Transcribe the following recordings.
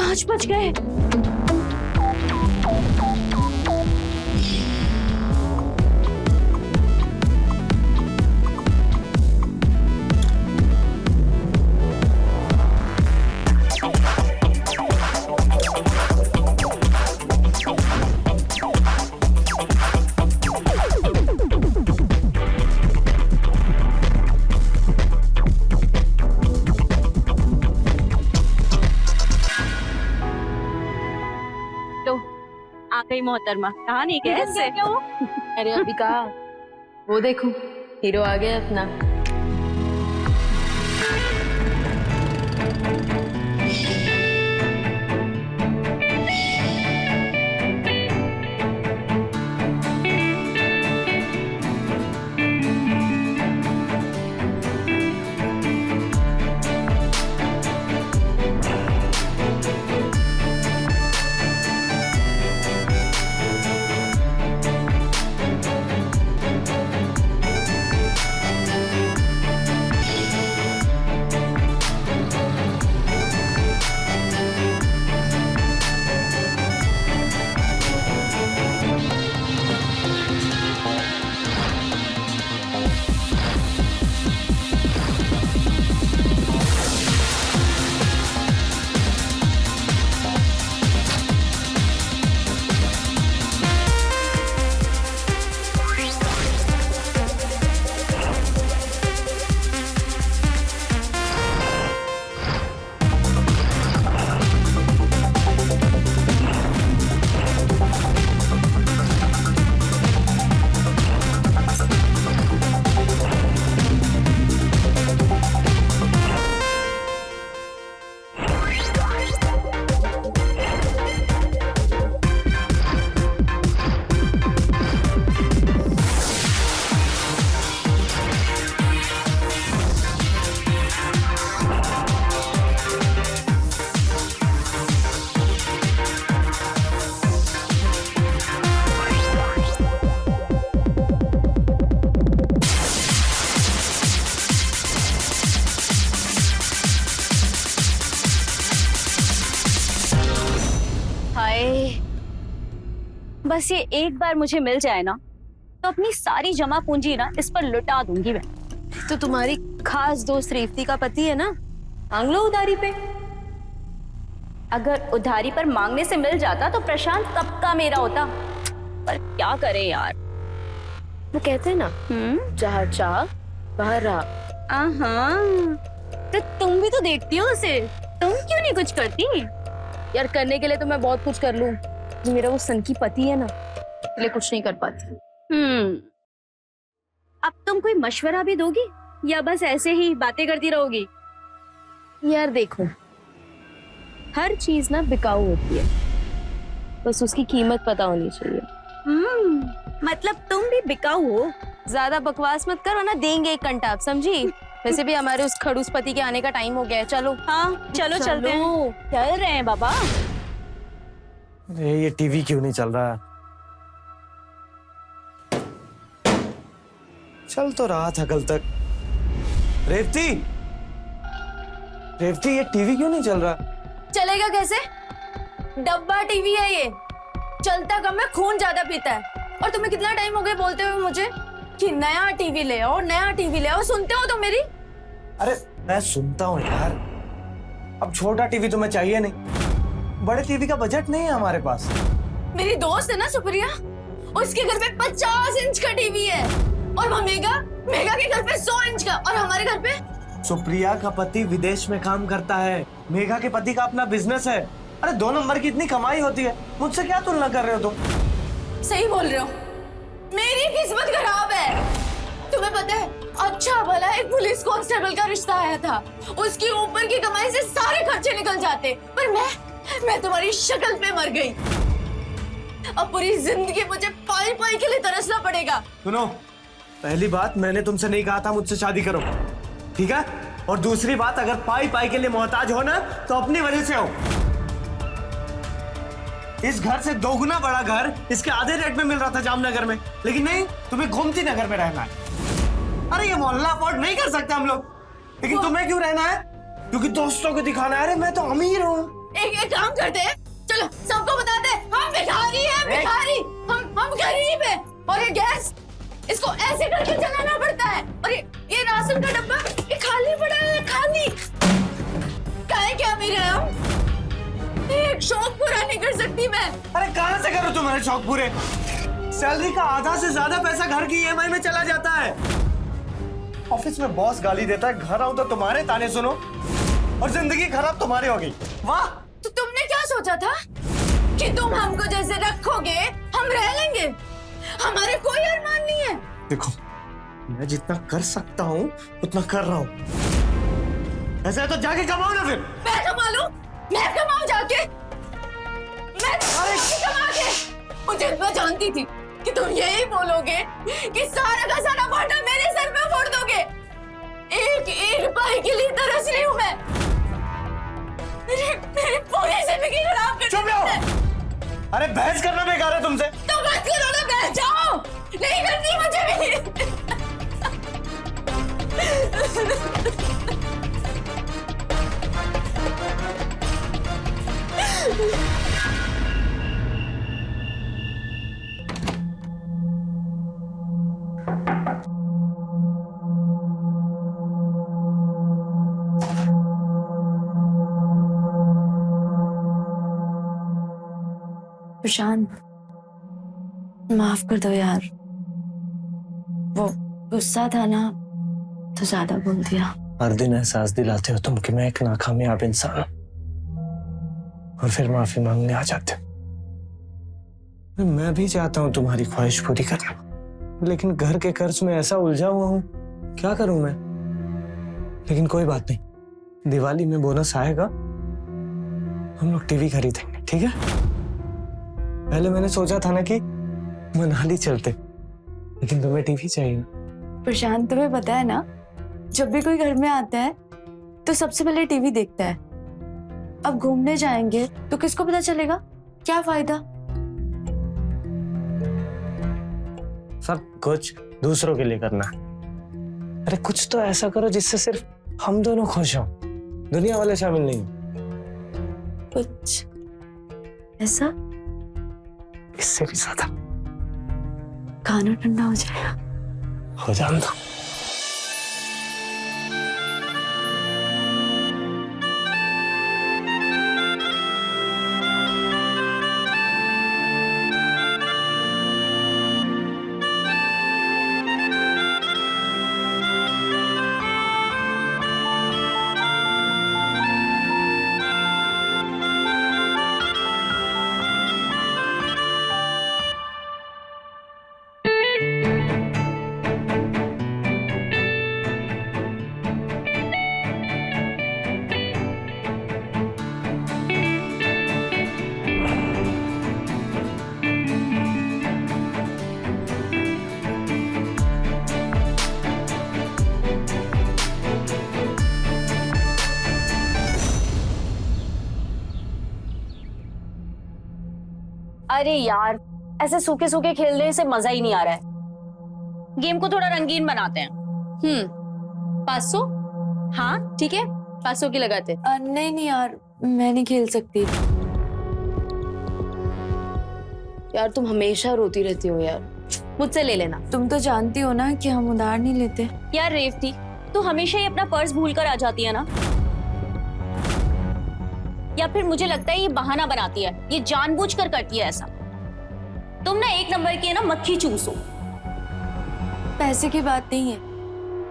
5 बज गए। आ गई मोहतरमा, कहा नहीं कैसे? अरे अभी कहा, वो देखो हीरो आ गया अपना। बस ये एक बार मुझे मिल जाए ना, तो अपनी सारी जमा पूंजी ना इस पर लुटा दूंगी मैं। तो तुम्हारी खास दोस्त रेवती का पति है ना, मांग लो उधारी पे। अगर उधारी पर मांगने से मिल जाता तो प्रशांत कब का मेरा होता, पर क्या करे यार। वो कहते हैं ना, जहाँ चाह वहाँ राह। तो तुम भी तो देखती हो उसे, तुम क्यों नहीं कुछ करती? यार करने के लिए तो मैं बहुत कुछ कर लूं, मेरा वो सन की पति है ना, इसलिए कुछ नहीं कर पाती। अब तुम कोई मशवरा भी दोगी या बस ऐसे ही बातें करती रहोगी? यार देखो, हर चीज ना बिकाऊ होती है, बस उसकी कीमत पता होनी चाहिए। मतलब तुम भी बिकाऊ हो? ज्यादा बकवास मत करो ना, देंगे एक कंटाप, समझी? वैसे भी हमारे उस खड़ूस पति के आने का टाइम हो गया है, चलो। हाँ चलो चलते हैं। चल रहे हैं बाबा। अरे ये टीवी क्यों नहीं चल रहा? चल तो रहा था कल तक। रेवती, रेवती ये टीवी क्यों नहीं चल रहा? चलेगा कैसे? डब्बा टीवी है ये, चलता कम है, खून ज्यादा पीता है। और तुम्हें कितना टाइम हो गया बोलते हुए मुझे कि नया टीवी ले आओ, नया टीवी ले आओ। सुनते हो तो मेरी? अरे मैं सुनता हूँ यार, अब छोटा टीवी तुम्हें चाहिए नहीं, बड़े टीवी का बजट नहीं है हमारे पास। मेरी दोस्त है ना सुप्रिया, उसके घर पे 50 इंच का टीवी है, और वो मेगा के घर पे 100 इंच का, और हमारे घर पे। सुप्रिया का पति विदेश में काम करता है, मेघा के पति का अपना बिजनेस है। अरे 2 नंबर की इतनी कमाई होती है, मुझसे क्या तुलना कर रहे हो तुम? सही बोल रहे हो, मेरी किस्मत खराब है। तुम्हें पता है, अच्छा भला एक पुलिस कांस्टेबल का रिश्ता आया था, उसकी ऊपर की कमाई से सारे खर्चे निकल जाते, पर मैं तुम्हारी शक्ल पे मर गई। अब पूरी जिंदगी मुझे पाई पाई के लिए तरसना पड़ेगा। सुनो, पहली बात मैंने तुमसे नहीं कहा था मुझसे शादी करो, ठीक है? और दूसरी बात, अगर पाई पाई के लिए मोहताज हो ना तो अपनी वजह से हो। इस घर से 2 गुना बड़ा घर इसके आधे रेट में मिल रहा था जामनगर में, लेकिन नहीं, तुम्हें गोमती नगर में रहना है। अरे ये मोहल्ला अफोर्ड नहीं कर सकते हम लोग, लेकिन तुम्हें क्यों रहना है? क्योंकि दोस्तों को दिखाना है, अरे मैं तो अमीर हूँ, एक काम करते हैं, चलो सबको बताते हैं हम भिखारी हैं, भिखारी। हम गरीब हैं और ये गैस इसको ऐसे करके चलाना पड़ता है और ये राशन का डब्बा ये खाली पड़ा है, खाली। काहे क्या मेरे हम एक शौक पूरा नहीं कर सकती मैं। अरे कहाँ से करो तुम्हारे शौक पूरे? सैलरी का आधा से ज्यादा पैसा घर की ईएमआई में चला जाता है। ऑफिस में बॉस गाली देता है, घर आऊं तो तुम्हारे ताने सुनो और जिंदगी खराब तुम्हारी हो गई। वाह! तो तुमने क्या सोचा था कि तुम हमको जैसे रखोगे हम रह लेंगे? हमारे कोई अरमान नहीं है। देखो, मैं जितना कर सकता हूँ उतना कर रहा हूँ। ऐसा है तो जाके कमाओ ना फिर। मैं कमा लूं? मैं कमाऊं जाके? मैं कमा के? मुझे मैं जानती थी कि तुम यही बोलोगे कि सारा का सारा भाटा मेरे सर पे फोड़ दोगे। एक रुपए के लिए तरस रही हूँ मैं। मेरी पूरी जिंदगी खराब कर। चुप रहो। अरे बहस करना बेकार है तुमसे। तो मत करो ना, बैठ जाओ। नहीं करती मुझे भी। प्रशांत, माफ कर दो यार, वो गुस्सा था ना तो ज्यादा बोल दिया। हर दिन एहसास दिलाते हो तुम कि मैं एक नाकामयाब इंसान हूं और फिर माफी मांगने आ जाते हो। मैं भी चाहता हूं तुम्हारी ख्वाहिश पूरी करना, लेकिन घर के कर्ज में ऐसा उलझा हुआ हूं, क्या करूं मैं? लेकिन कोई बात नहीं, दिवाली में बोनस आएगा, हम लोग टीवी खरीदेंगे, ठीक है? पहले मैंने सोचा था ना कि मनाली चलते, लेकिन तुम्हें टीवी चाहिए ना। प्रशांत, तुम्हें पता है ना, जब भी कोई घर में आता है तो सबसे पहले टीवी देखता है। अब घूमने जाएंगे तो किसको पता चलेगा? क्या फायदा? सब कुछ दूसरों के लिए करना है। अरे कुछ तो ऐसा करो जिससे सिर्फ हम दोनों खुश हों, दुनिया वाले शामिल नहीं हो। कुछ ऐसा इससे भी ज्यादा। खाना ठंडा हो जाएगा। हो जान दो। अरे यार, ऐसे सूखे सूखे खेलने से मजा ही नहीं आ रहा है। गेम को थोड़ा रंगीन बनाते हैं। 500? हाँ ठीक है, 500 की लगाते। नहीं यार, मैं नहीं खेल सकती। यार तुम हमेशा रोती रहती हो यार, मुझसे ले लेना। तुम तो जानती हो ना कि हम उधार नहीं लेते। यार रेवती, तू हमेशा ही अपना पर्स भूल कर आ जाती है ना, या फिर मुझे लगता है ये बहाना बनाती है, ये जानबूझकर करती है ऐसा। तुम ना एक नंबर की है ना मक्खी चूस हो। पैसे की बात नहीं है,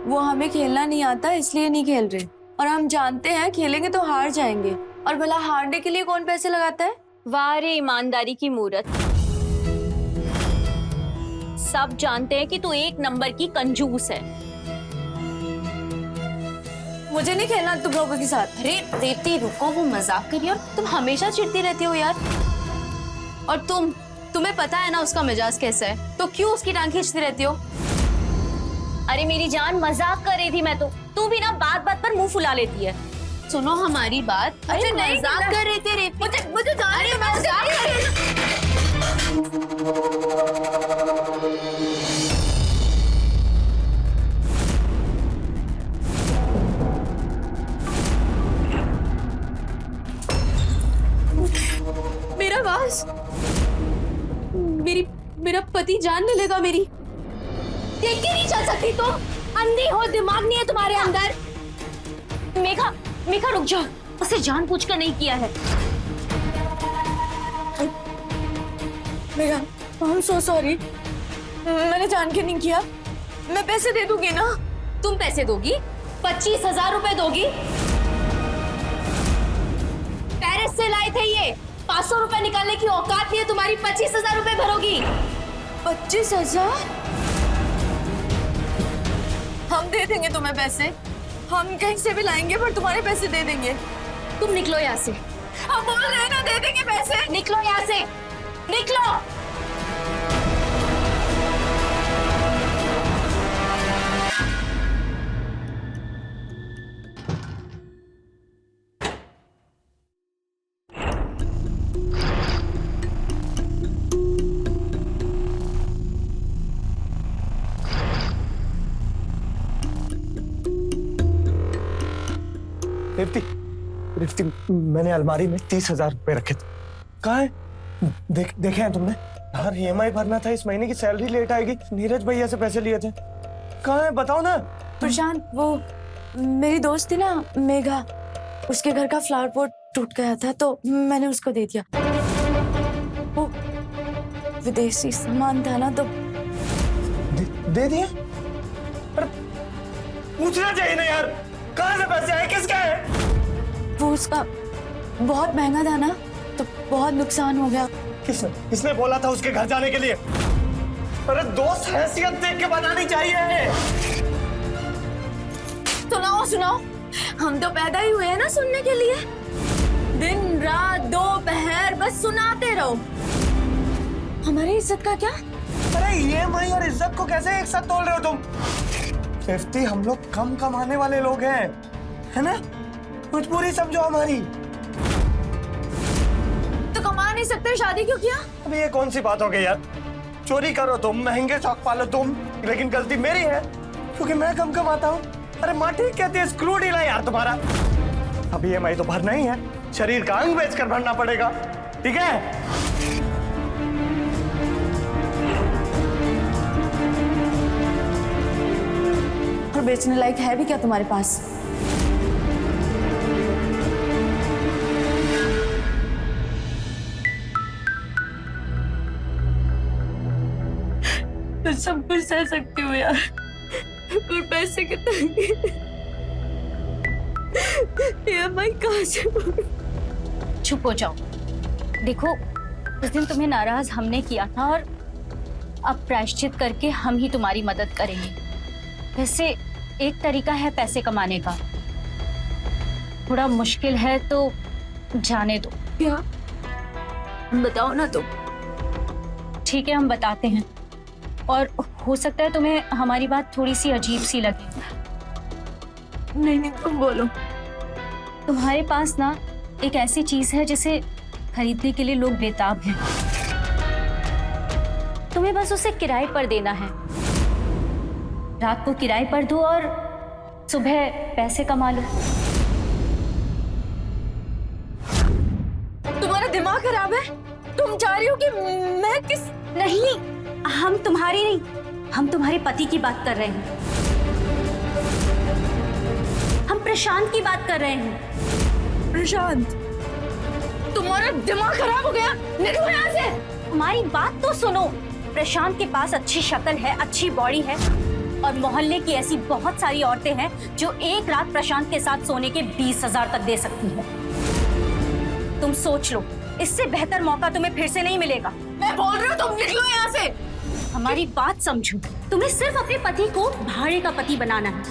वो हमें खेलना नहीं आता इसलिए नहीं खेल रहे, और हम जानते हैं खेलेंगे तो हार जाएंगे, और भला हारने के लिए कौन पैसे लगाता है? वाह रे ईमानदारी की मूरत। सब जानते हैं कि तू एक नंबर की कंजूस है। मुझे नहीं खेलना तुम लोगों के साथ। अरे रेवती रुको, वो मजाक करिए और तुम हमेशा चिढ़ती रहती हो यार। और तुम्हें पता है ना उसका मिजाज कैसा है, तो क्यों उसकी टांग खींचती रहती हो? अरे मेरी जान, मजाक कर रही थी मैं तो। तू भी ना बात बात पर मुंह फुला लेती है। सुनो हमारी बात। अरे मजाक कर रही थी रेवती। मुझे जाने दो, मजाक कर रही नाराज? मेरा पति जान ले लेगा मेरी। देख के नहीं चल सकती तुम? अंधी हो, दिमाग नहीं है तुम्हारे अंदर। मेघा, मेघा रुक जाओ, उसे जानबूझकर नहीं किया है। Megha, I am so sorry, मैंने जान के नहीं किया। मैं पैसे दे दूंगी ना। तुम पैसे दोगी? 25,000 रुपए दोगी? पेरिस से लाए थे ये, 500 रुपए निकालने की औकात नहीं है तुम्हारी, 25,000 रुपए भरोगी? 25,000? हम दे देंगे तुम्हें पैसे, हम कहीं से भी लाएंगे, पर तुम्हारे पैसे दे देंगे। तुम निकलो यहाँ से। हम बोल रहे हैं ना, दे देंगे पैसे। निकलो यहाँ से, निकलो। रिफ्ती, रिफ्ती, मैंने अलमारी में 30,000 रुपए रखे थे। कहाँ है? देखे हैं तुमने? यार EMI भरना था, इस महीने की सैलरी लेट आएगी, नीरज भैया से पैसे लिए थे। कहाँ है बताओ ना। प्रशांत, वो मेरी दोस्त थी ना मेघा, उसके घर का फ्लावर पॉट टूट गया था तो मैंने उसको दे दिया। वो विदेशी सामान था ना तो दे दिया? अरे पूछना चाहिए ना यार, कहाँ से पैसे आए, किसका है? वो उसका बहुत महंगा था ना तो बहुत नुकसान हो गया। किसने बोला था उसके घर जाने के लिए? अरे दोस्त हैसियत देख के बनानी चाहिए। सुनाओ, हम तो पैदा ही हुए हैं ना सुनने के लिए। दिन रात दोपहर बस सुनाते रहो। हमारी इज्जत का क्या? अरे EMI और इज्जत को कैसे एक साथ तोल रहे हो तुम? रिफ्ती, हम लोग कम कमाने वाले लोग हैं, है ना? मजबूरी समझो हमारी। तो कमा नहीं सकते, शादी क्यों किया? अबे ये कौन सी बात हो गई यार? चोरी करो तुम, महंगे शौक पालो तुम, लेकिन गलती मेरी है क्योंकि मैं कम कमाता हूँ। अरे माँ ठीक कहती है, स्क्रू डील है यार तुम्हारा। अब EMI तो भरना ही है, शरीर का अंग बेचकर भरना पड़ेगा, ठीक है? और बेचने लायक है भी क्या तुम्हारे पास? तो सब कुछ सह सकती हूँ यार, पर पैसे के तंगी। EMI कहाँ से? चुप हो जाओ। देखो, उस दिन तुम्हें नाराज हमने किया था और अब प्रायश्चित करके हम ही तुम्हारी मदद करेंगे। वैसे एक तरीका है पैसे कमाने का, थोड़ा मुश्किल है तो जाने दो। क्या? बताओ ना तुम। ठीक है, हम बताते हैं, और हो सकता है तुम्हें हमारी बात थोड़ी सी अजीब सी लगे। नहीं, तुम बोलो। तुम्हारे पास ना एक ऐसी चीज है जिसे खरीदने के लिए लोग बेताब हैं। तुम्हें बस उसे किराए पर देना है। रात को किराए पर दो और सुबह पैसे कमा लो। तुम्हारा दिमाग खराब है? तुम चाह रही हो कि मैं किस? नहीं, हम तुम्हारी नहीं, हम तुम्हारे पति की बात कर रहे हैं। हम प्रशांत की बात कर रहे हैं। प्रशांत, तुम्हारा दिमाग खराब हो गया, निकलो यहाँ से। हमारी बात तो सुनो। प्रशांत के पास अच्छी शक्ल है, अच्छी बॉडी है, और मोहल्ले की ऐसी बहुत सारी औरतें हैं जो एक रात प्रशांत के साथ सोने के 20,000 तक दे सकती हैं। तुम सोच लो, इससे बेहतर मौका तुम्हें फिर से नहीं मिलेगा। मैं बोल रही हूँ, तुम निकलो यहाँ से। हमारी बात समझो। तुम्हें सिर्फ अपने पति को भाड़े का पति बनाना है।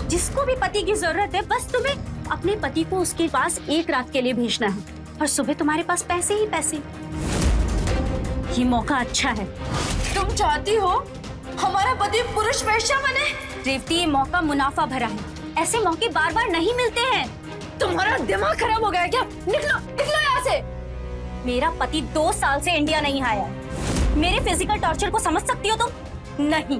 जिसको भी पति की जरूरत है, बस तुम्हें अपने पति को उसके पास एक रात के लिए भेजना है, और सुबह तुम्हारे पास पैसे ही पैसे। ये मौका अच्छा है। तुम चाहती हो हमारा पति पुरुष वेश्या बने? रेवती, ये मौका मुनाफा भरा है। ऐसे मौके बार बार नहीं मिलते हैं। तुम्हारा दिमाग खराब हो गया क्या? निकलो, निकलो यहाँ से। मेरा पति 2 साल से इंडिया नहीं आया है। मेरे फिजिकल टॉर्चर को समझ सकती हो तुम? नहीं,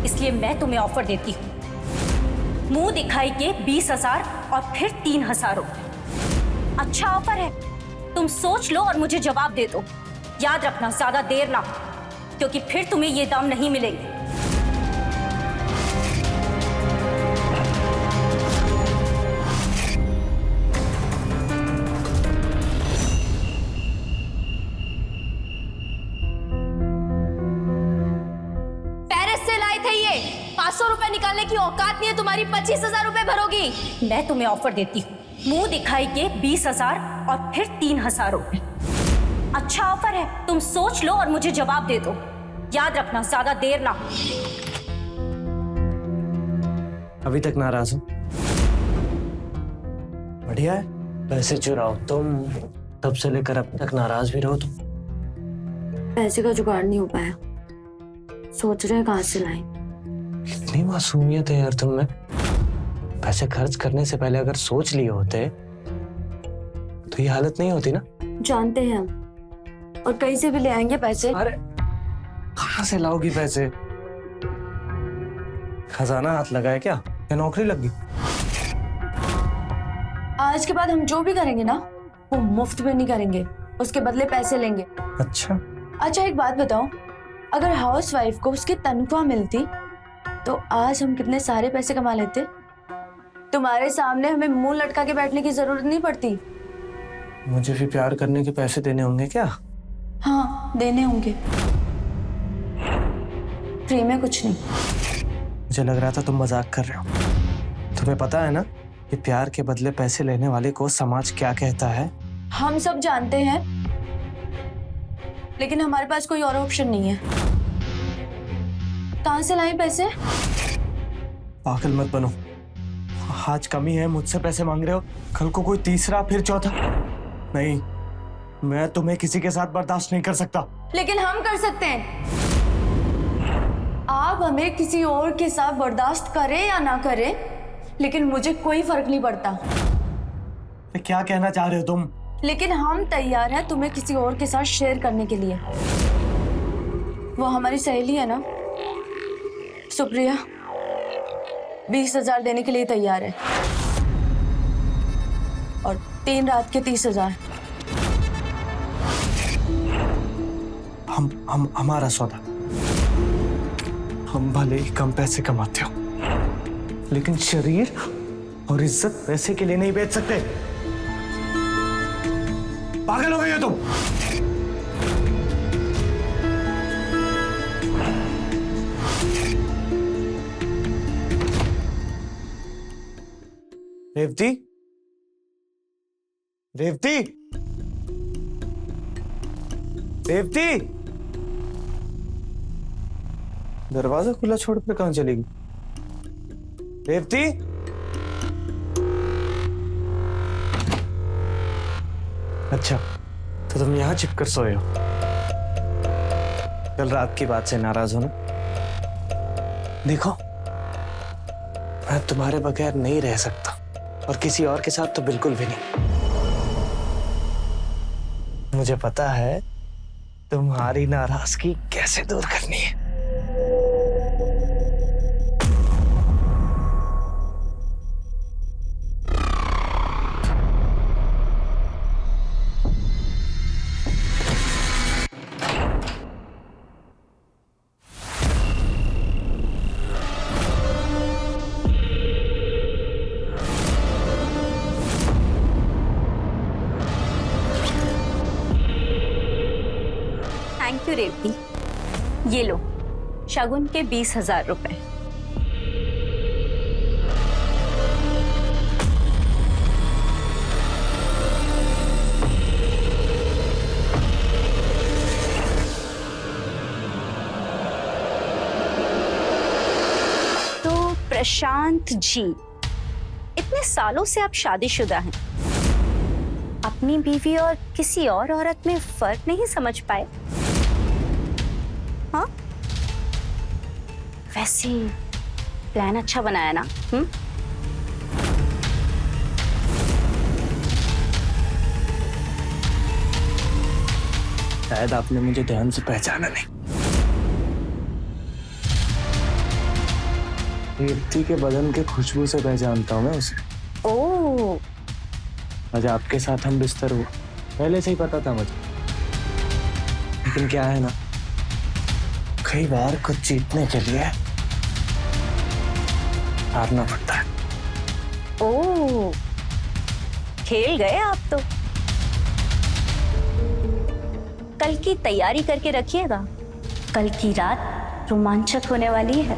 इसलिए मैं तुम्हें ऑफर देती हूँ। मुंह दिखाई के 20,000 और फिर 3,000 रुपए। अच्छा ऑफर है, तुम सोच लो और मुझे जवाब दे दो। याद रखना, ज्यादा देर ना, क्योंकि फिर तुम्हें ये दाम नहीं मिलेंगे। पेरिस से लाए थे ये। 500 रुपए निकालने की औकात नहीं है तुम्हारी, 25,000 रुपए भरोगी। मैं तुम्हें ऑफर देती हूँ, मुंह दिखाई के 20,000 और फिर 3,000 रुपए। अच्छा ऑफर है, तुम सोच लो और मुझे जवाब दे दो। याद रखना, ज्यादा देर ना। अभी तक नाराज हो? बढ़िया है, पैसे चुराओ तुम, तब से लेकर अब तक नाराज भी रहो तुम। पैसे का जुगाड़ नहीं हो पाया, सोच रहे हैं कहां से लाएं। कितनी मासूमियत है यार तुम में। पैसे खर्च करने से पहले अगर सोच लिए होते तो ये हालत नहीं होती ना। जानते हैं हम, और कहीं से भी ले आएंगे पैसे। अरे कहां से लाओगी पैसे? खजाना हाथ लगाए क्या या नौकरी लग गई? आज के बाद हम जो भी करेंगे ना, वो मुफ्त में नहीं करेंगे, उसके बदले पैसे लेंगे। अच्छा, अच्छा एक बात बताओ, अगर हाउस वाइफ को उसकी तनख्वाह मिलती तो आज हम कितने सारे पैसे कमा लेते। तुम्हारे सामने हमें मुंह लटका के बैठने की जरूरत नहीं पड़ती। मुझे भी प्यार करने के पैसे देने होंगे क्या? हाँ देने होंगे, फ्री में कुछ नहीं। मुझे लग रहा था तुम मजाक कर रहे हो। तुम्हें पता है ना कि प्यार के बदले पैसे लेने वाले को समाज क्या कहता है? हम सब जानते हैं, लेकिन हमारे पास कोई और ऑप्शन नहीं है। कहां से लाएं पैसे? पागल मत बनो। आज कमी है, मुझसे पैसे मांग रहे हो, कल को कोई तीसरा फिर चौथा। नहीं, मैं तुम्हें किसी के साथ बर्दाश्त नहीं कर सकता। लेकिन हम कर सकते हैं। आप हमें किसी और के साथ बर्दाश्त करें या ना करें, लेकिन मुझे कोई फर्क नहीं पड़ता। क्या कहना चाह रहे हो तुम? लेकिन हम तैयार हैं तुम्हें किसी और के साथ शेयर करने के लिए। वो हमारी सहेली है ना, सुप्रिया, 20,000 देने के लिए तैयार है, और 3 रात के 30,000। हमारा सौदा। हम भले ही कम पैसे कमाते हो, लेकिन शरीर और इज्जत पैसे के लिए नहीं बेच सकते। पागल हो गई हो तुम? रेवती, रेवती, रेवती, दरवाजा खुला छोड़कर कहां चलेगी? रेवती, अच्छा तो तुम यहां छिपकर सोए हो। कल रात की बात से नाराज हो ना? देखो, मैं तुम्हारे बगैर नहीं रह सकता, और किसी और के साथ तो बिल्कुल भी नहीं। मुझे पता है तुम्हारी नाराजगी कैसे दूर करनी है। थैंक यू रेवती, ये लो शगुन के 20,000 रुपए। तो प्रशांत जी, इतने सालों से आप शादीशुदा हैं, अपनी बीवी और किसी और औरत में फर्क नहीं समझ पाए? हाँ, वैसे प्लान अच्छा बनाया ना? शायद आपने मुझे ध्यान से पहचाना नहीं। रेवती के बदन के खुशबू से पहचानता हूँ मैं उसे। ओह, आज आपके साथ हम बिस्तर हुआ पहले से ही पता था मुझे, लेकिन क्या है ना, कई बार कुछ जीतने के लिए हारना पड़ता है। ओह, खेल गए आप तो। कल की तैयारी करके रखिएगा, कल की रात रोमांचक होने वाली है।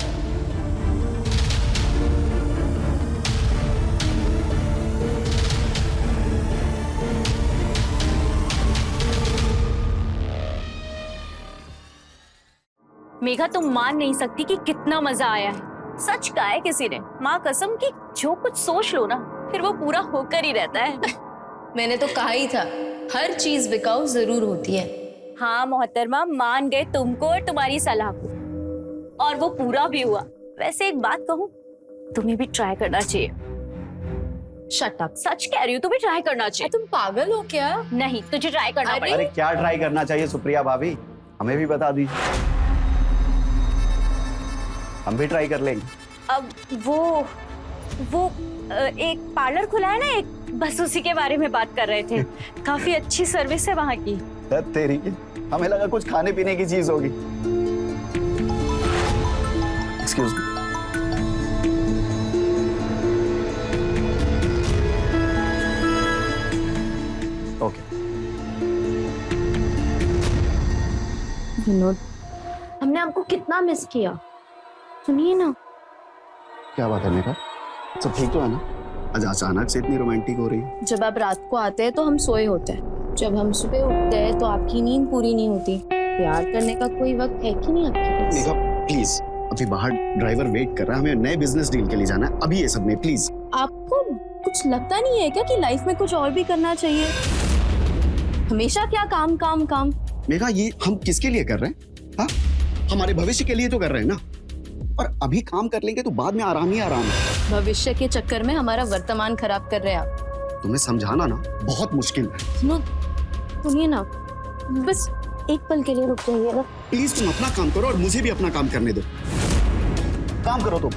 मेघा, तुम मान नहीं सकती कि कितना मजा आया है। सच कहा है किसी ने, माँ कसम कि जो कुछ सोच लो ना फिर वो पूरा होकर ही रहता है। मैंने तो कहा ही था, हर चीज बिकाऊ जरूर होती है। हाँ मोहतरमा, मान गए तुमको और तुम्हारी सलाह को, और वो पूरा भी हुआ। वैसे एक बात कहूँ, तुम्हें भी ट्राई करना चाहिए। Shut up. सच कह रही हूँ, तुम्हें ट्राई करना चाहिए। तुम पागल हो क्या? नहीं, तुझे ट्राई करना अरे पड़ेगा। अरे क्या ट्राई करना चाहिए सुप्रिया भाभी, हमें भी बता दीजिए, हम भी ट्राई कर लेंगे। अब वो एक पार्लर खुला है ना एक, बस उसी के बारे में बात कर रहे थे। काफी अच्छी सर्विस है वहाँ की। तेरी, हमें लगा कुछ खाने पीने की चीज होगी। Excuse me. ओके। विनोद, हमने आपको कितना मिस किया। सुनिए ना। क्या बात है मेरा, सब ठीक तो है ना? आज अचानक से इतनी रोमांटिक हो रही है। जब आप रात को आते हैं तो हम सोए होते हैं, जब हम सुबह उठते हैं तो आपकी नींद पूरी नहीं होती। प्यार करने का कोई वक्त है कि नहीं आपके पास? मेघा प्लीज, अभी बाहर ड्राइवर वेट कर रहा है, हमें नए बिजनेस डील के लिए जाना है अभी, ये सब में प्लीज। आपको कुछ लगता नहीं है क्या कि लाइफ में कुछ और भी करना चाहिए? हमेशा क्या काम काम काम? मेघा, ये हम किसके लिए कर रहे हैं? हाँ, हमारे भविष्य के लिए तो कर रहे हैं ना, और अभी काम कर लेंगे तो बाद में आराम ही आराम है। भविष्य के चक्कर में हमारा वर्तमान खराब कर रहे हैं आप। तुम्हें समझाना ना बहुत मुश्किल है। सुनिए ना, बस एक पल के लिए रुक जाइए ना। प्लीज तुम अपना काम करो और मुझे भी अपना काम करने दो। काम करो तुम।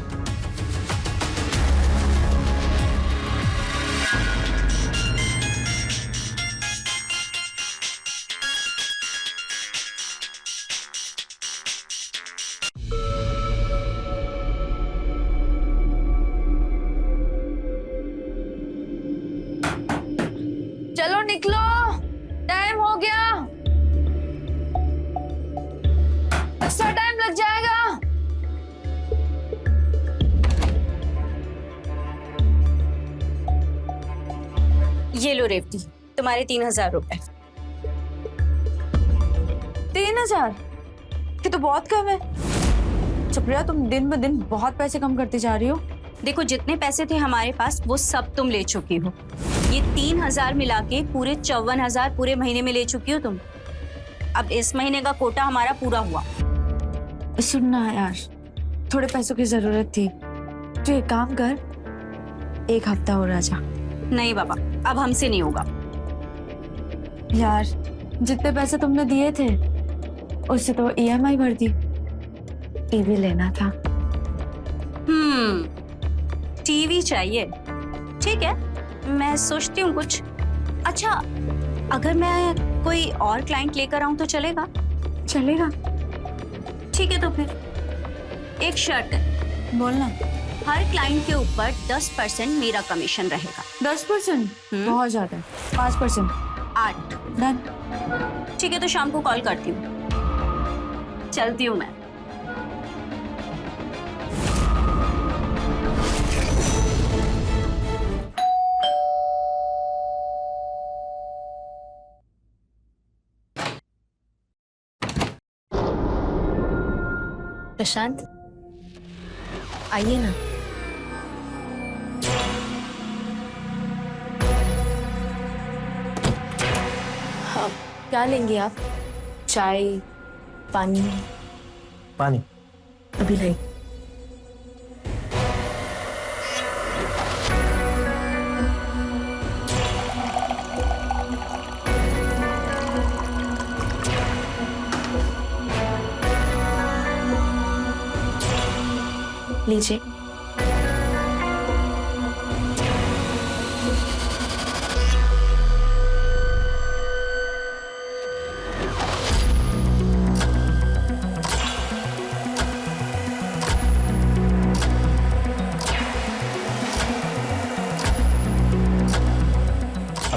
चलो निकलो, टाइम हो गया। एक्स्ट्रा टाइम लग जाएगा। ये लो रेवती, तुम्हारे 3000 रुपए। 3000? ये तो बहुत कम है। सुप्रिया, तुम दिन ब दिन बहुत पैसे कम करती जा रही हो। देखो, जितने पैसे थे हमारे पास वो सब तुम ले चुकी हो। ये 3000 मिला के पूरे 54,000 पूरे महीने में ले चुकी हो तुम। अब इस महीने का कोटा हमारा पूरा हुआ। सुनना यार, थोड़े पैसों की जरूरत थी, तो एक काम कर, एक हफ्ता और आ जा। नहीं बाबा, अब हमसे नहीं होगा। यार, जितने पैसे तुमने दिए थे उससे तो EMI भर दी। टीवी लेना था। टीवी चाहिए, ठीक है, मैं सोचती हूँ कुछ। अच्छा, अगर मैं कोई और क्लाइंट लेकर आऊं तो चलेगा? चलेगा। ठीक है, तो फिर एक शर्त है, बोलना। हर क्लाइंट के ऊपर 10% मेरा कमीशन रहेगा। 10%? बहुत ज्यादा है। 5%। 8। डन। ठीक है, तो शाम को कॉल करती हूँ। चलती हूँ मैं। प्रशांत, आइए ना। हाँ, क्या लेंगे आप? चाय, पानी? पानी। अभी लाई। लीजिए।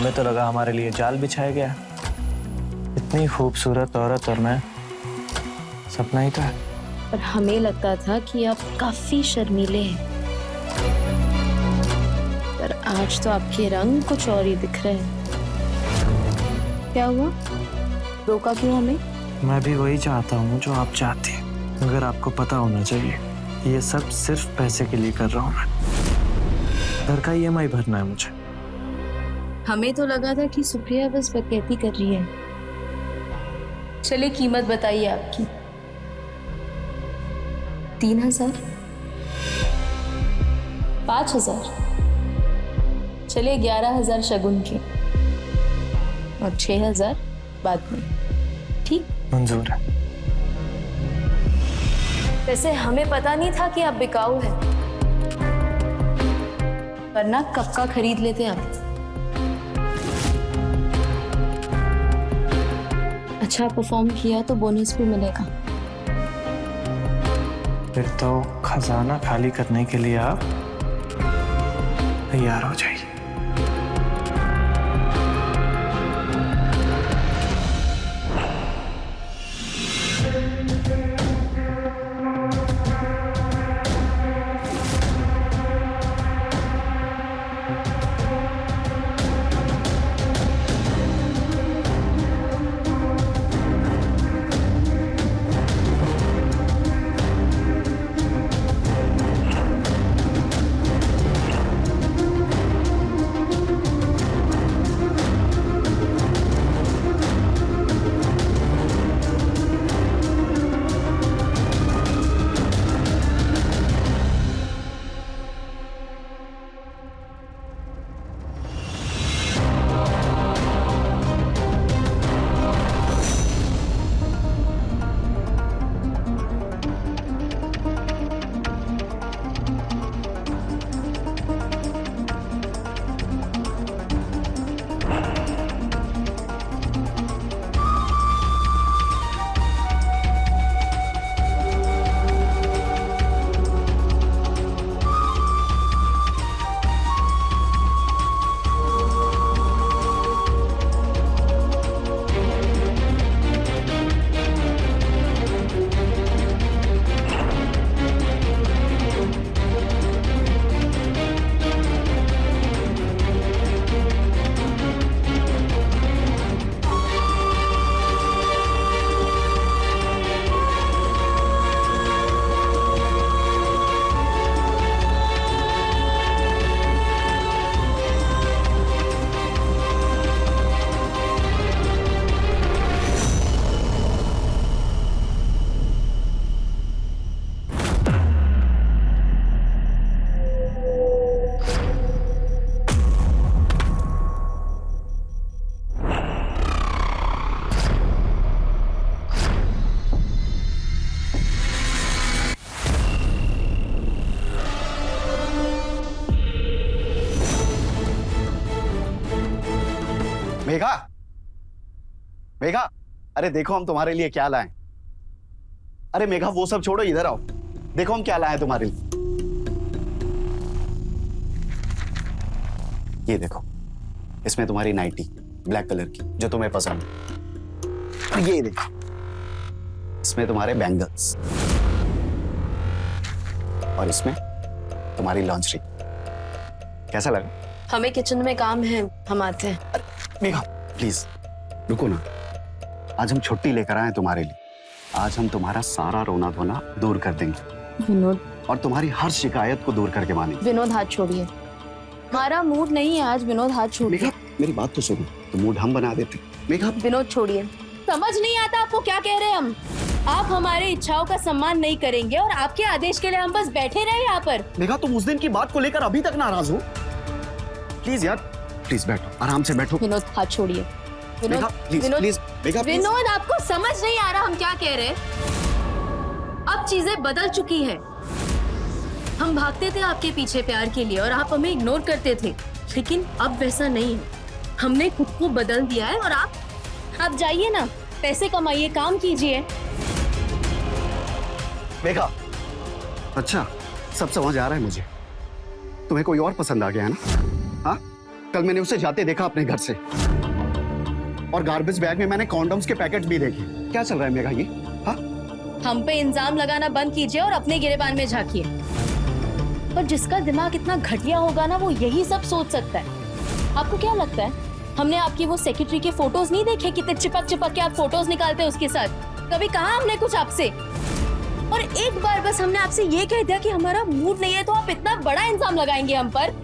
हमें तो लगा हमारे लिए जाल बिछाया गया। इतनी खूबसूरत औरत और मैं, सपना ही था। पर हमें लगता था कि आप काफी शर्मीले हैं, पर आज तो आपके रंग कुछ और ही दिख रहे हैं। क्या हुआ, रोका क्यों हमें? मैं भी वही चाहता हूँ जो आप चाहती हैं, मगर आपको पता होना चाहिए कि ये सब सिर्फ पैसे के लिए कर रहा हूँ मैं। घर का EMI भरना है मुझे। हमें तो लगा था कि सुप्रिया बस बकैती कर रही है। चलिए कीमत बताइए आपकी। 3000, 5000, चलिए 11000 शगुन के और 6000 बाद में, ठीक? मंजूर है। वैसे हमें पता नहीं था कि आप बिकाऊ हैं, वरना कब का खरीद लेते आप। अच्छा परफॉर्म किया तो बोनस भी मिलेगा। फिर तो खजाना खाली करने के लिए आप तैयार हो जाइए। मेघा, मेघा, अरे देखो हम तुम्हारे लिए क्या लाए। अरे मेघा वो सब छोड़ो, इधर आओ, देखो हम क्या लाए हैं तुम्हारे लिए। ये देखो, इसमें तुम्हारी नाइटी ब्लैक कलर की जो तुम्हें पसंद है। और ये देखो, इसमें तुम्हारे बैंगल्स, और इसमें तुम्हारी लॉन्जरी। कैसा लगा? हमें किचन में काम है, हम आते हैं। मेघा प्लीज रुको ना, आज हम छुट्टी लेकर आए तुम्हारे लिए। आज हम तुम्हारा सारा रोना धोना दूर कर देंगे विनोद, और तुम्हारी हर शिकायत को दूर करके मानेंगे। विनोद हाथ छोड़िए, हमारा मूड नहीं है आज। विनोद हाथ छोड़िए। मेघा मेरी बात तो सुनो, तो मूड हम बना देते। मेघा विनोद छोड़िए, समझ नहीं आता आपको क्या कह रहे हैं हम। आप हमारे इच्छाओं का सम्मान नहीं करेंगे और आपके आदेश के लिए हम बस बैठे रहे यहाँ पर। मेघा तुम उस दिन की बात को लेकर अभी तक नाराज हो? प्लीज यार, प्लीज बैठो, आराम से बैठो। विनोद हाथ छोड़िए। Megha please please, Megha please. Vinod आपको समझ नहीं आ रहा हम क्या कह रहे हैं। अब चीजें बदल चुकी हैं। हम भागते थे आपके पीछे प्यार के लिए और आप हमें इग्नोर करते थे, लेकिन अब वैसा नहीं है। हमने खुद को बदल दिया है और आप जाइए ना, पैसे कमाइए, काम कीजिए। मेघा अच्छा, सब समझ आ रहा है मुझे। तुम्हें कोई और पसंद आ गया है ना? हाँ, कल मैंने उसे जाते देखा अपने घर से, और गार्बेज बैग में मैंने कॉन्डम्स के पैकेट भी देखे। क्या चल रहा है मेघा ये? हाँ, हम पे इल्जाम लगाना बंद कीजिए और अपने गिरेबान में झांकिए। और जिसका दिमाग इतना घटिया होगा ना, वो यही सब सोच सकता है। आपको क्या लगता है हमने आपकी वो सेक्रेटरी के फोटोज नहीं देखे? कितने चिपक चिपक के आप फोटोज निकालते हैं उसके साथ। कभी कहा हमने कुछ आपसे? और एक बार बस हमने आपसे ये कह दिया कि हमारा मूड नहीं है, तो आप इतना बड़ा इल्जाम लगाएंगे हम पर?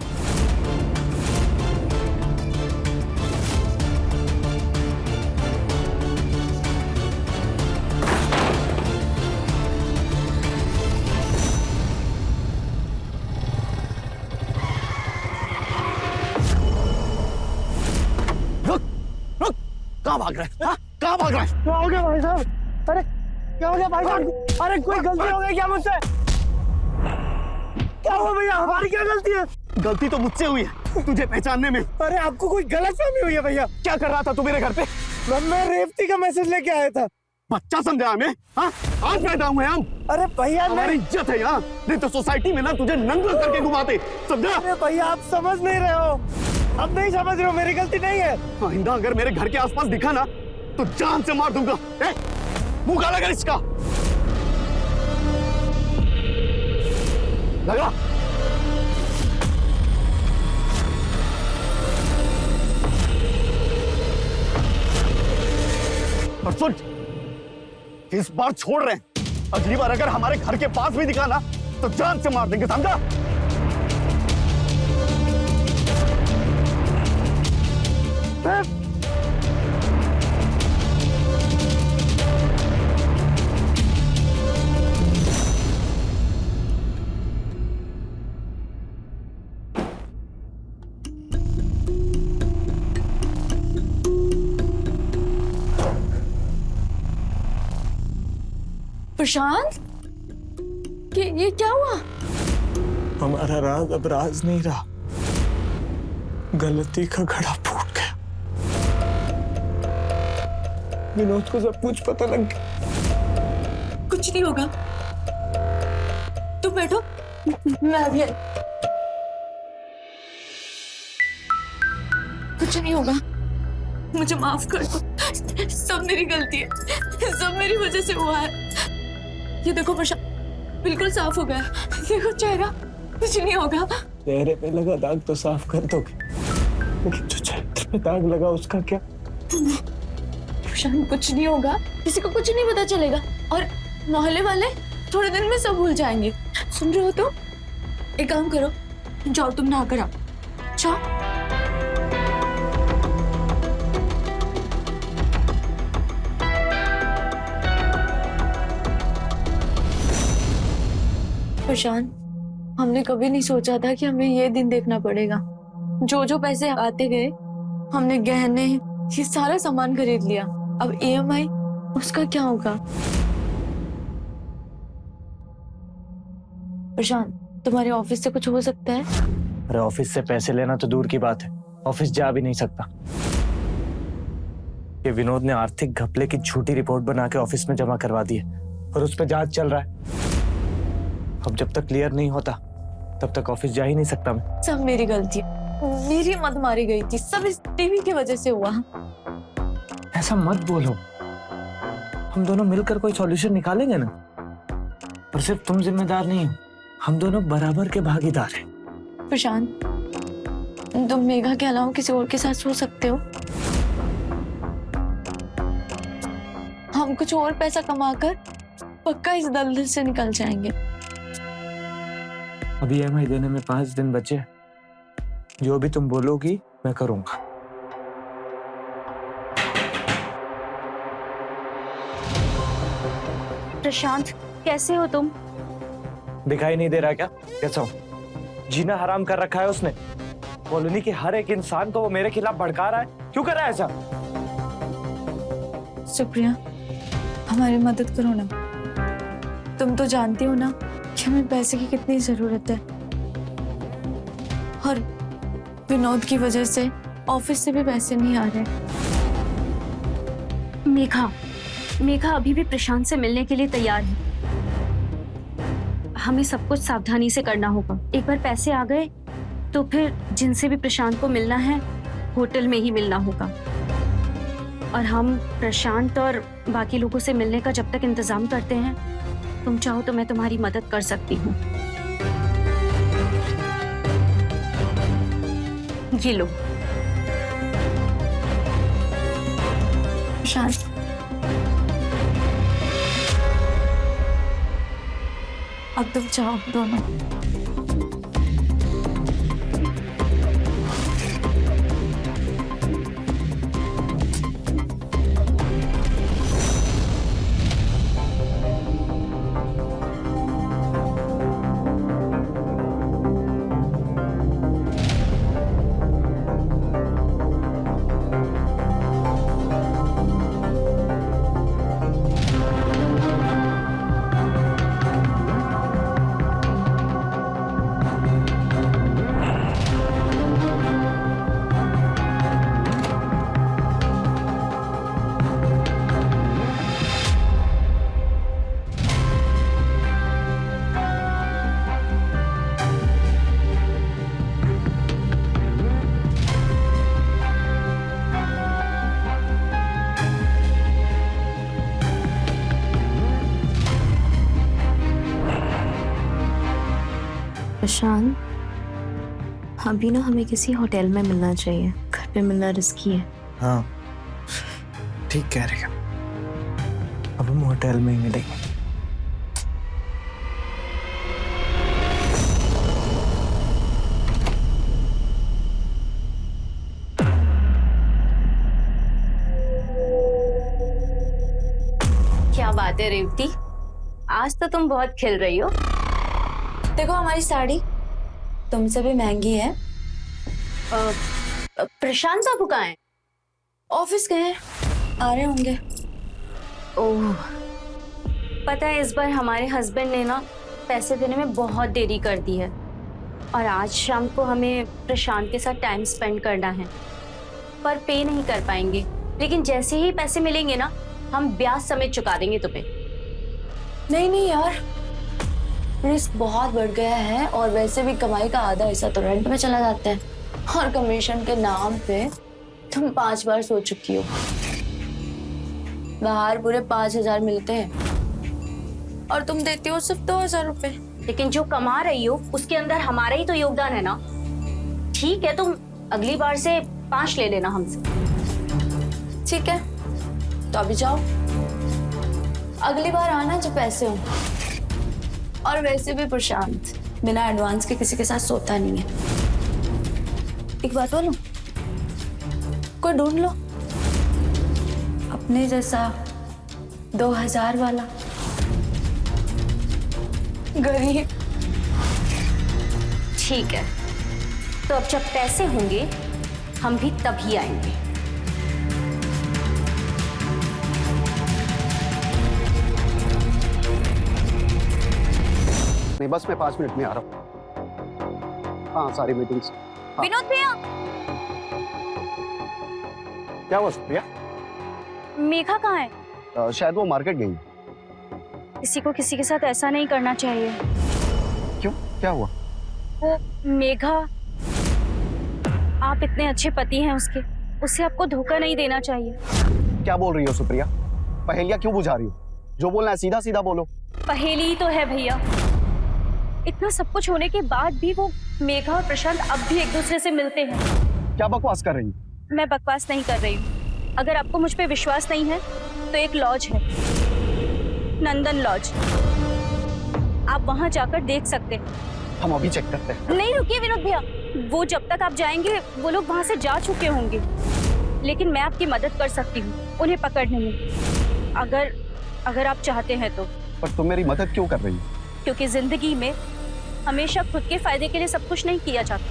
कहाँ भाग रहा है? हाँ? कहाँ भाग रहा है? क्या हो गया भाई साहब? अरे क्या हो गया भाई साहब? अरे कोई गलती हो गई क्या मुझसे? क्या हुआ भैया? हमारी क्या गलती है? गलती तो मुझसे हुई है तुझे पहचानने में। अरे आपको कोई गलतफहमी हुई है भैया। क्या कर रहा था तू मेरे घर पे? मैं रेवती का मैसेज लेके आया था। बच्चा समझा हमें? हाँ, आज पैदा हुए हम। अरे भैया हमारी इज्जत है यहाँ, नहीं तो सोसाइटी में ना तुझे नंगा करके घुमाते, समझा? अरे भैया आप समझ नहीं रहे हो। अब नहीं समझ रहे हो, मेरी गलती नहीं है। आइंदा अगर मेरे घर के आसपास दिखा ना तो जान से मार दूंगा। मुंह काला कर इसका। लगा। और सुन, इस बार छोड़ रहे हैं, अगली बार अगर हमारे घर के पास भी दिखा ना तो जान से मार देंगे, समझा? प्रशांत, ये क्या हुआ? हमारा राज अब राज नहीं रहा, गलती का घड़ा फूट गया। विनोद को सब कुछ पता लग गया। कुछ नहीं होगा, तुम बैठो, मैं अभी आई। कुछ नहीं होगा, मुझे माफ कर दो, सब मेरी गलती है, सब मेरी वजह से हुआ है। ये देखो प्रशांत, बिल्कुल साफ हो गया, देखो चेहरा, कुछ नहीं होगा। चेहरे पे लगा दाग तो साफ कर दोगे, लेकिन जो चरित्र पे दाग लगा उसका क्या? प्रशांत कुछ नहीं होगा, किसी को कुछ नहीं पता चलेगा, और मोहल्ले वाले थोड़े दिन में सब भूल जाएंगे। सुन रहे हो तो? एक काम करो, जाओ तुम नहा कर आओ, जाओ। प्रशांत, हमने कभी नहीं सोचा था कि हमें ये दिन देखना पड़ेगा। जो जो पैसे आते गए, हमने गहने, ये सारा सामान खरीद लिया। अब EMI, उसका क्या होगा? प्रशांत, तुम्हारे ऑफिस से कुछ हो सकता है? अरे ऑफिस से पैसे लेना तो दूर की बात है, ऑफिस जा भी नहीं सकता। ये विनोद ने आर्थिक घपले की झूठी रिपोर्ट बना के ऑफिस में जमा करवा दी है और उस पर जांच चल रहा है। अब जब तक क्लियर नहीं होता तब तक ऑफिस जा ही नहीं सकता मैं। सब मेरी गलती है, मेरी मत मारी गई थी, सब इस टीवी की वजह से हुआ। ऐसा मत बोलो, हम दोनों मिलकर कोई सॉल्यूशन निकालेंगे ना। और सिर्फ तुम जिम्मेदार नहीं हो, हम दोनों बराबर के भागीदार हैं। प्रशांत, तुम मेघा के अलावा किसी और के साथ सो सकते हो। हम कुछ और पैसा कमाकर पक्का इस दलदल से निकल जाएंगे। अभी EMI देने में 5 दिन बचे, जो भी तुम बोलोगी मैं करूंगा। प्रशांत, कैसे हो तुम? दिखाई नहीं दे रहा क्या कैसा हूं? जीना हराम कर रखा है उसने। कॉलोनी के हर एक इंसान को वो मेरे खिलाफ भड़का रहा है। क्यों कर रहा है ऐसा? सुप्रिया, हमारी मदद करो ना। तुम तो जानती हो ना कि हमें पैसे की कितनी जरूरत है, और विनोद की वजह से ऑफिस से भी पैसे नहीं आ रहे। मेघा अभी भी प्रशांत से मिलने के लिए तैयार है। हमें सब कुछ सावधानी से करना होगा। एक बार पैसे आ गए तो फिर जिनसे भी प्रशांत को मिलना है होटल में ही मिलना होगा। और हम प्रशांत और बाकी लोगों से मिलने का जब तक इंतजाम करते हैं, तुम चाहो तो मैं तुम्हारी मदद कर सकती हूँ। ये लो। प्रशांत, अब तुम जाओ दोनों। प्रशांत, अभी ना हमें किसी होटल में मिलना चाहिए, घर पे मिलना रिस्की है। हाँ ठीक कह रही हो, अब हम होटल में ही मिलेंगे। क्या बात है रेवती, आज तो तुम बहुत खिल रही हो। देखो हमारी साड़ी तुमसे भी महंगी है। प्रशांत बाबू कहाँ हैं? ऑफिस गए हैं, आ रहे होंगे। ओह, पता है इस बार हमारे हस्बैंड ने ना पैसे देने में बहुत देरी कर दी है और आज शाम को हमें प्रशांत के साथ टाइम स्पेंड करना है, पर पे नहीं कर पाएंगे। लेकिन जैसे ही पैसे मिलेंगे ना, हम ब्याज समेत चुका देंगे तुम्हें। नहीं नहीं यार, रिस्क बहुत बढ़ गया है और वैसे भी कमाई का आधा हिस्सा तो रेंट में चला जाता है और कमीशन के नाम पे तुम 5 बार सो चुकी हो। बाहर पूरे 5,000 मिलते हैं और तुम देती हो सिर्फ 2,000 रुपए। लेकिन जो कमा रही हो उसके अंदर हमारा ही तो योगदान है ना। ठीक है, तुम अगली बार से 5 ले लेना हमसे। ठीक है, तो अभी जाओ, अगली बार आना जब पैसे हो। और वैसे भी प्रशांत बिना एडवांस के किसी के साथ सोता नहीं है। एक बात बोलूं, कोई ढूंढ लो अपने जैसा 2,000 वाला गरीब। ठीक है, तो अब जब पैसे होंगे हम भी तभी आएंगे। नहीं, बस मैं 5 मिनट में आ रहा हूँ। हाँ, सारी मीटिंग्स। हाँ। विनोद भैया, क्या हुआ सुप्रिया? मेघा कहाँ है? शायद वो मार्केट गई। किसी को किसी के साथ ऐसा नहीं करना चाहिए। क्यों, क्या हुआ? वो मेघा, आप इतने अच्छे पति हैं उसके, उसे आपको धोखा नहीं देना चाहिए। क्या बोल रही हो सुप्रिया? पहेलियां क्यों बुझा रही हो? जो बोलना है सीधा सीधा बोलो। पहेली ही तो है भैया। इतना सब कुछ होने के बाद भी वो मेघा और प्रशांत अब भी एक दूसरे से मिलते हैं। क्या बकवास कर रही हो? मैं बकवास नहीं कर रही हूँ। अगर आपको मुझ पे विश्वास नहीं है तो एक लॉज है, नंदन लॉज, आप वहां जाकर देख सकते हैं। हम अभी चेक करते हैं। नहीं रुकिए विनोद भैया, वो जब तक आप जाएंगे वो लोग वहां से जा चुके होंगे, लेकिन मैं आपकी मदद कर सकती हूँ उन्हें पकड़ने में, अगर आप चाहते हैं तो। पर तुम मेरी मदद क्यों कर रही हो? क्योंकि जिंदगी में हमेशा खुद के फायदे के लिए सब कुछ नहीं किया जाता,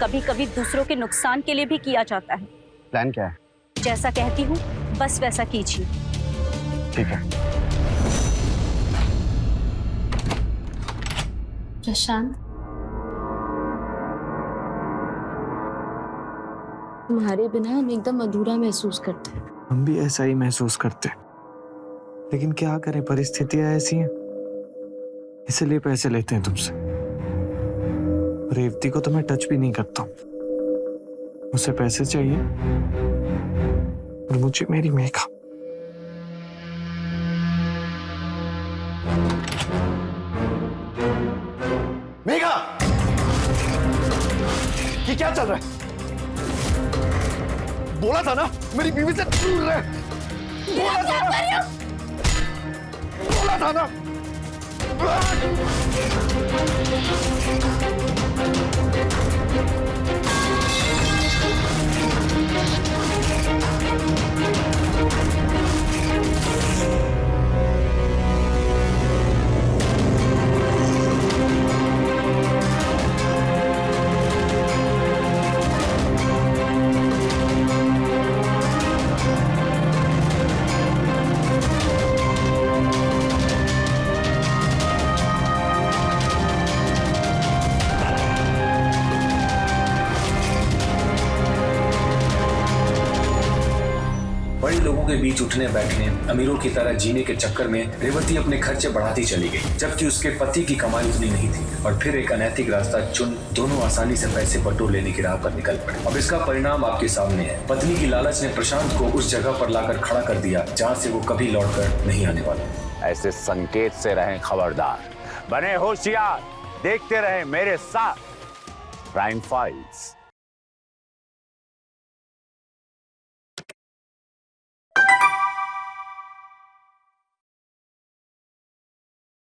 कभी कभी दूसरों के नुकसान के लिए भी किया जाता है। प्लान क्या है? जैसा कहती हूँ बस वैसा कीजिए। ठीक है। प्रशांत, तुम्हारे बिना हम एकदम अधूरा महसूस करते हैं। हम भी ऐसा ही महसूस करते हैं, लेकिन क्या करें, परिस्थितियां ऐसी हैं, इसलिए पैसे लेते हैं तुमसे। और रेवती को तो मैं टच भी नहीं करता हूँ। उसे पैसे चाहिए और मुझे मेरी मेघा। मेघा, ये क्या चल रहा है? बोला था ना मेरी बीवी से दूर रहे। बोला था ना। बड़े लोगों के बीच उठने बैठने, अमीरों की तरह जीने के चक्कर में रेवती अपने खर्चे बढ़ाती चली गई, जबकि उसके पति की कमाई उतनी नहीं थी। और फिर एक अनैतिक रास्ता चुन दोनों आसानी से पैसे बटोर लेने की राह पर निकल पड़े। अब इसका परिणाम आपके सामने है। पत्नी की लालच ने प्रशांत को उस जगह पर लाकर खड़ा कर दिया जहाँ से वो कभी लौटकर नहीं आने वाला। ऐसे संकेत से रहें खबरदार, बने होशियार, देखते रहें मेरे साथ प्राइम फाइल्स।